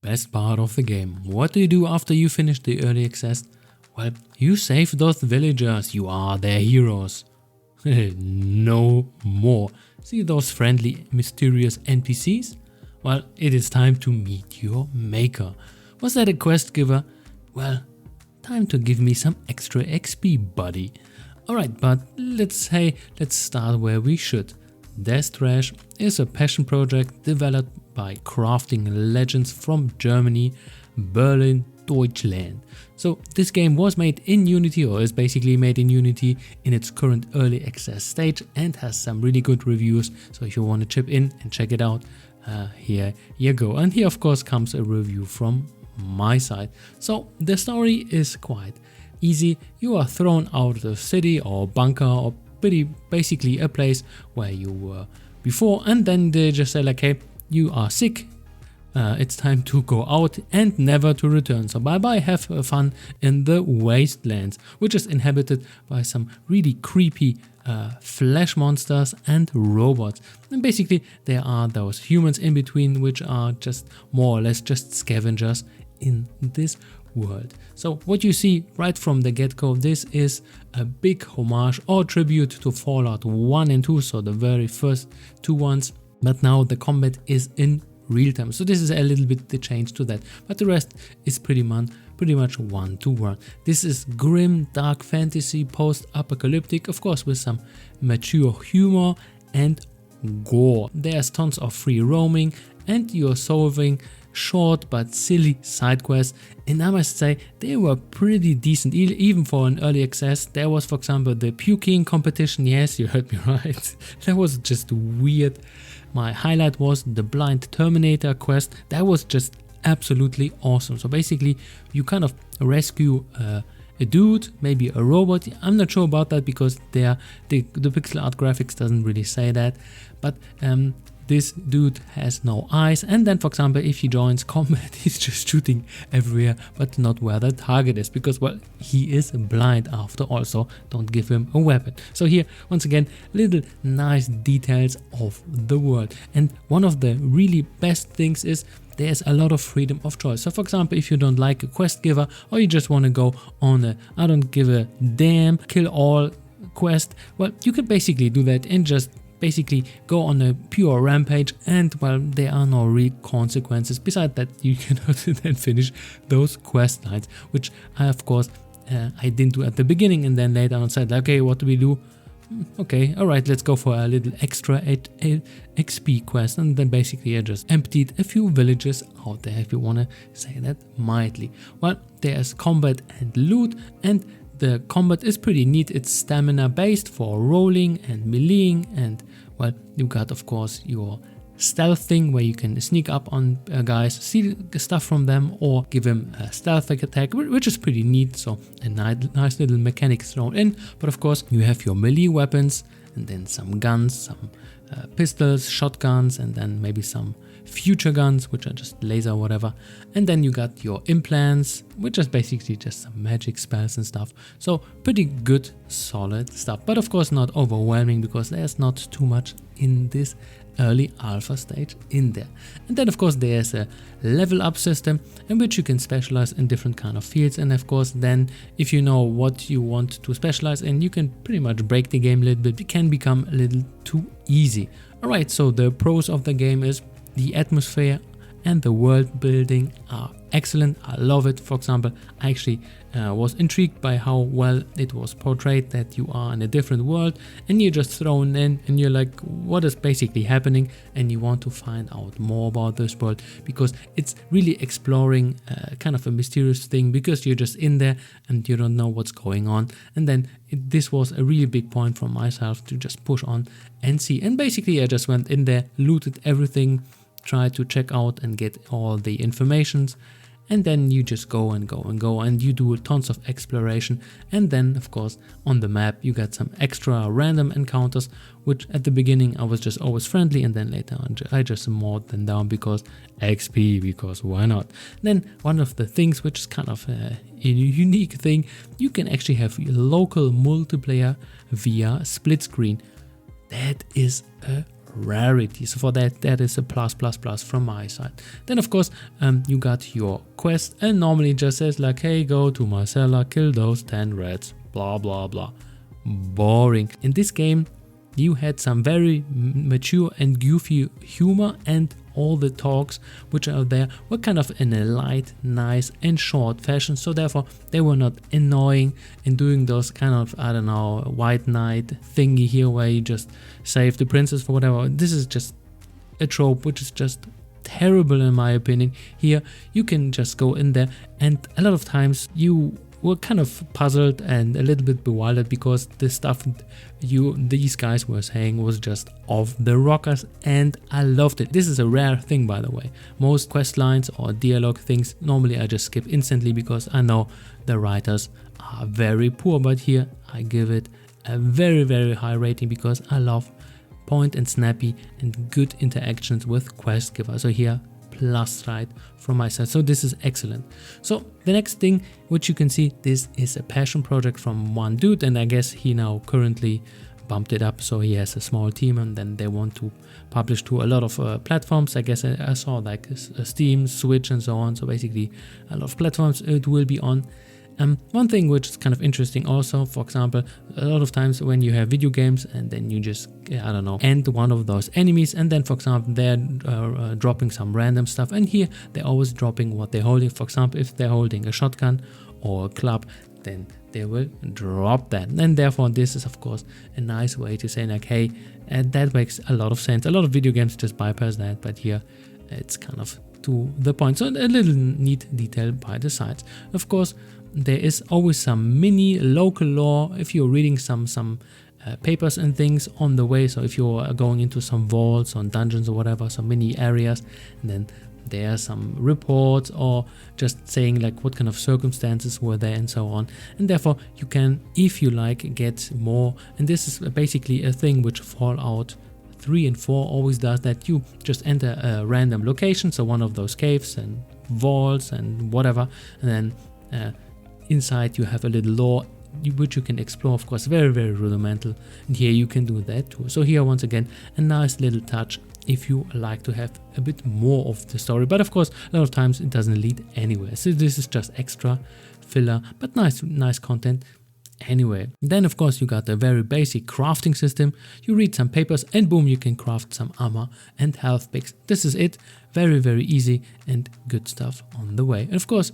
Best part of the game. What do you do after you finish the early access? Well, you save those villagers, you are their heroes. No more. See those friendly, mysterious NPCs? Well, it is time to meet your maker. Was that a quest giver? Well, time to give me some extra XP, buddy. Alright, but let's start where we should. Death Trash is a passion project developed by crafting legends from Germany, Berlin, Deutschland. So this game was made in Unity, or is basically made in Unity in its current early access stage, and has some really good reviews. So if you want to chip in and check it out, here you go. And here of course comes a review from my side. So the story is quite easy. You are thrown out of the city or bunker, or basically a place where you were before, and then they just say like, hey, you are sick, it's time to go out and never to return. So bye bye, have fun in the wastelands, which is inhabited by some really creepy flesh monsters and robots. And basically there are those humans in between, which are just more or less just scavengers in this world. So what you see right from the get-go, this is a big homage or tribute to Fallout 1 and 2, so the very first two ones, but now the combat is in real time. So this is a little bit the change to that, but the rest is pretty much one-to-one. This is grim, dark fantasy, post-apocalyptic, of course with some mature humor and gore. There's tons of free roaming, and you're solving short but silly side quests, and I must say they were pretty decent even for an early access. There was, for example, the puking competition. Yes, you heard me right. That was just weird. My highlight was the blind Terminator quest. That was just absolutely awesome. So basically you kind of rescue a dude, maybe a robot. I'm not sure about that because the pixel art graphics doesn't really say that, but this dude has no eyes, and then for example if he joins combat he's just shooting everywhere but not where the target is, because well, he is blind after all, so don't give him a weapon. So here once again little nice details of the world, and one of the really best things is there's a lot of freedom of choice. So for example, if you don't like a quest giver, or you just want to go on a I don't give a damn kill all quest, well, you can basically do that and just basically go on a pure rampage, and well, there are no real consequences. Besides that, you cannot then finish those quest lines, which I of course I didn't do at the beginning, and then later on said, okay, what do we do? Okay, alright, let's go for a little extra XP quest, and then basically I just emptied a few villages out there, if you want to say that mildly. Well, there's combat and loot, and the combat is pretty neat. It's stamina based for rolling and meleeing, and well, you got of course your stealth thing where you can sneak up on guys, steal stuff from them, or give them a stealth attack, which is pretty neat. So a nice little mechanic thrown in. But of course you have your melee weapons, and then some guns, some pistols, shotguns, and then maybe some future guns, which are just laser whatever, and then you got your implants, which is basically just some magic spells and stuff. So pretty good solid stuff, but of course not overwhelming because there's not too much in this early alpha stage in there. And then of course there's a level up system in which you can specialize in different kind of fields, and of course then if you know what you want to specialize in, you can pretty much break the game a little bit. It can become a little too easy. Alright, so the pros of the game is the atmosphere and the world building are excellent. I love it. For example, I actually was intrigued by how well it was portrayed, that you are in a different world and you're just thrown in and you're like, what is basically happening, and you want to find out more about this world because it's really exploring kind of a mysterious thing, because you're just in there and you don't know what's going on. And then this was a really big point for myself to just push on and see. And basically I just went in there, looted everything, try to check out and get all the informations, and then you just go and go and go, and you do tons of exploration. And then of course on the map you got some extra random encounters, which at the beginning I was just always friendly, and then later on I just mowed them down because XP, because why not. Then one of the things which is kind of a unique thing, you can actually have local multiplayer via split screen. That is a rarity. So for that is a plus from my side. Then of course you got your quest, and normally it just says like, hey, go to my cellar, kill those 10 rats, blah blah blah. Boring. In this game you had some very mature and goofy humor, and all the talks which are there were kind of in a light, nice and short fashion, so therefore they were not annoying in doing those kind of, I don't know, white knight thingy here where you just save the princess for whatever. This is just a trope which is just terrible in my opinion. Here you can just go in there, and a lot of times you were kind of puzzled and a little bit bewildered because the stuff these guys were saying was just off the rockers, and I loved it. This is a rare thing, by the way. Most quest lines or dialogue things normally I just skip instantly because I know the writers are very poor, but here I give it a very high rating because I love point and snappy and good interactions with quest giver. So here plus right from my side. So this is excellent. So the next thing which you can see, this is a passion project from one dude, and I guess he now currently bumped it up, so he has a small team, and then they want to publish to a lot of platforms. I guess I saw like Steam, Switch and so on, so basically a lot of platforms it will be on. One thing which is kind of interesting also, for example, a lot of times when you have video games and then you just, I don't know, end one of those enemies, and then for example they're dropping some random stuff, and here they're always dropping what they're holding. For example, if they're holding a shotgun or a club, then they will drop that, and therefore this is of course a nice way to say like, hey, that makes a lot of sense. A lot of video games just bypass that, but here it's kind of to the point. So a little neat detail by the sides. Of course, there is always some mini local lore if you're reading some papers and things on the way. So if you're going into some vaults or dungeons or whatever, some mini areas, and then there are some reports or just saying like what kind of circumstances were there and so on, and therefore you can, if you like, get more. And this is basically a thing which Fallout 3 and 4 always does, that you just enter a random location, so one of those caves and vaults and whatever, and then inside you have a little lore which you can explore, of course, very rudimental, and here you can do that too. So here once again a nice little touch if you like to have a bit more of the story, but of course a lot of times it doesn't lead anywhere, so this is just extra filler, but nice content anyway. Then of course you got a very basic crafting system. You read some papers and boom, you can craft some armor and health picks. This is it, very easy and good stuff on the way. And of course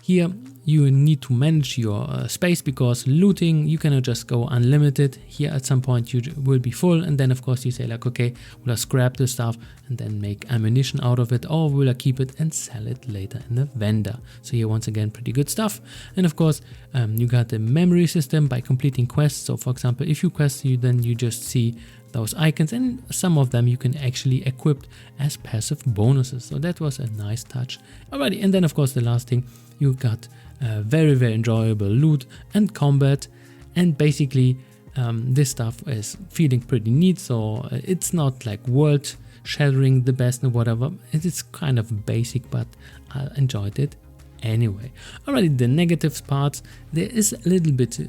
here you need to manage your space, because looting you cannot just go unlimited. Here at some point you will be full, and then of course you say like, okay, will I scrap this stuff and then make ammunition out of it, or will I keep it and sell it later in the vendor? So here once again pretty good stuff. And of course you got the memory system by completing quests. So for example, if you quest, then you just see those icons, and some of them you can actually equip as passive bonuses. So that was a nice touch already. And then of course the last thing, you got very enjoyable loot and combat, and basically this stuff is feeling pretty neat. So it's not like world shattering the best and whatever, it's kind of basic, but I enjoyed it anyway. Already the negatives parts, there is a little bit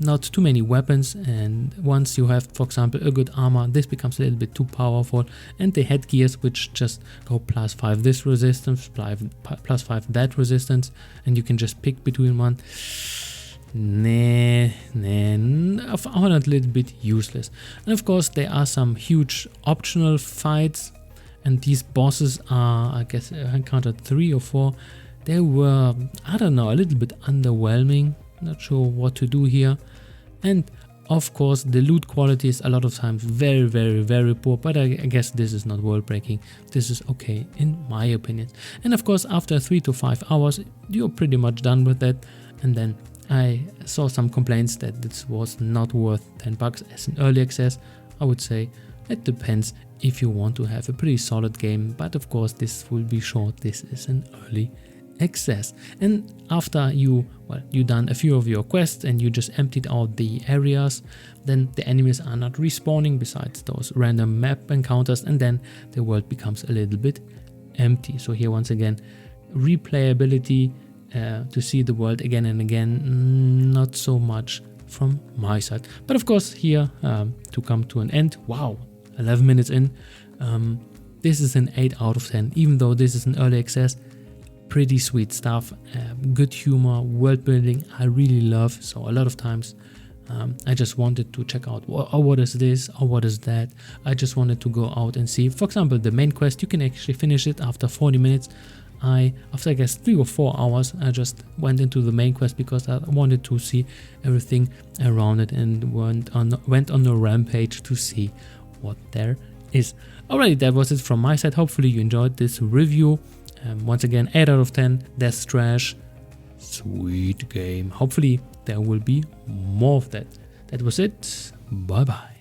not too many weapons, and once you have, for example, a good armor, this becomes a little bit too powerful, and the headgears which just go +5 this resistance, +5 that resistance, and you can just pick between one. I found it a little bit useless. And of course there are some huge optional fights, and these bosses are, I guess I encountered 3 or 4. They were, I don't know, a little bit underwhelming, not sure what to do here. And of course the loot quality is a lot of times very poor, but I guess this is not world breaking, this is okay in my opinion. And of course after 3 to 5 hours you're pretty much done with that. And then I saw some complaints that this was not worth $10 as an early access. I would say it depends if you want to have a pretty solid game, but of course this will be short, this is an early access. And after you done a few of your quests and you just emptied out the areas, then the enemies are not respawning besides those random map encounters, and then the world becomes a little bit empty. So here once again, replayability, to see the world again and again, not so much from my side. But of course here to come to an end, wow, 11 minutes in. This is an 8 out of 10, even though this is an early access. Pretty sweet stuff, good humor, world building I really love. So a lot of times I just wanted to check out, oh, what is this, or what is that. I just wanted to go out and see. For example, the main quest, you can actually finish it after 40 minutes. After I guess 3 or 4 hours, I just went into the main quest because I wanted to see everything around it and went on a rampage to see what there is. Alright, that was it from my side. Hopefully you enjoyed this review. Once again, 8 out of 10, Death Trash. Sweet game. Hopefully there will be more of that. That was it. Bye bye.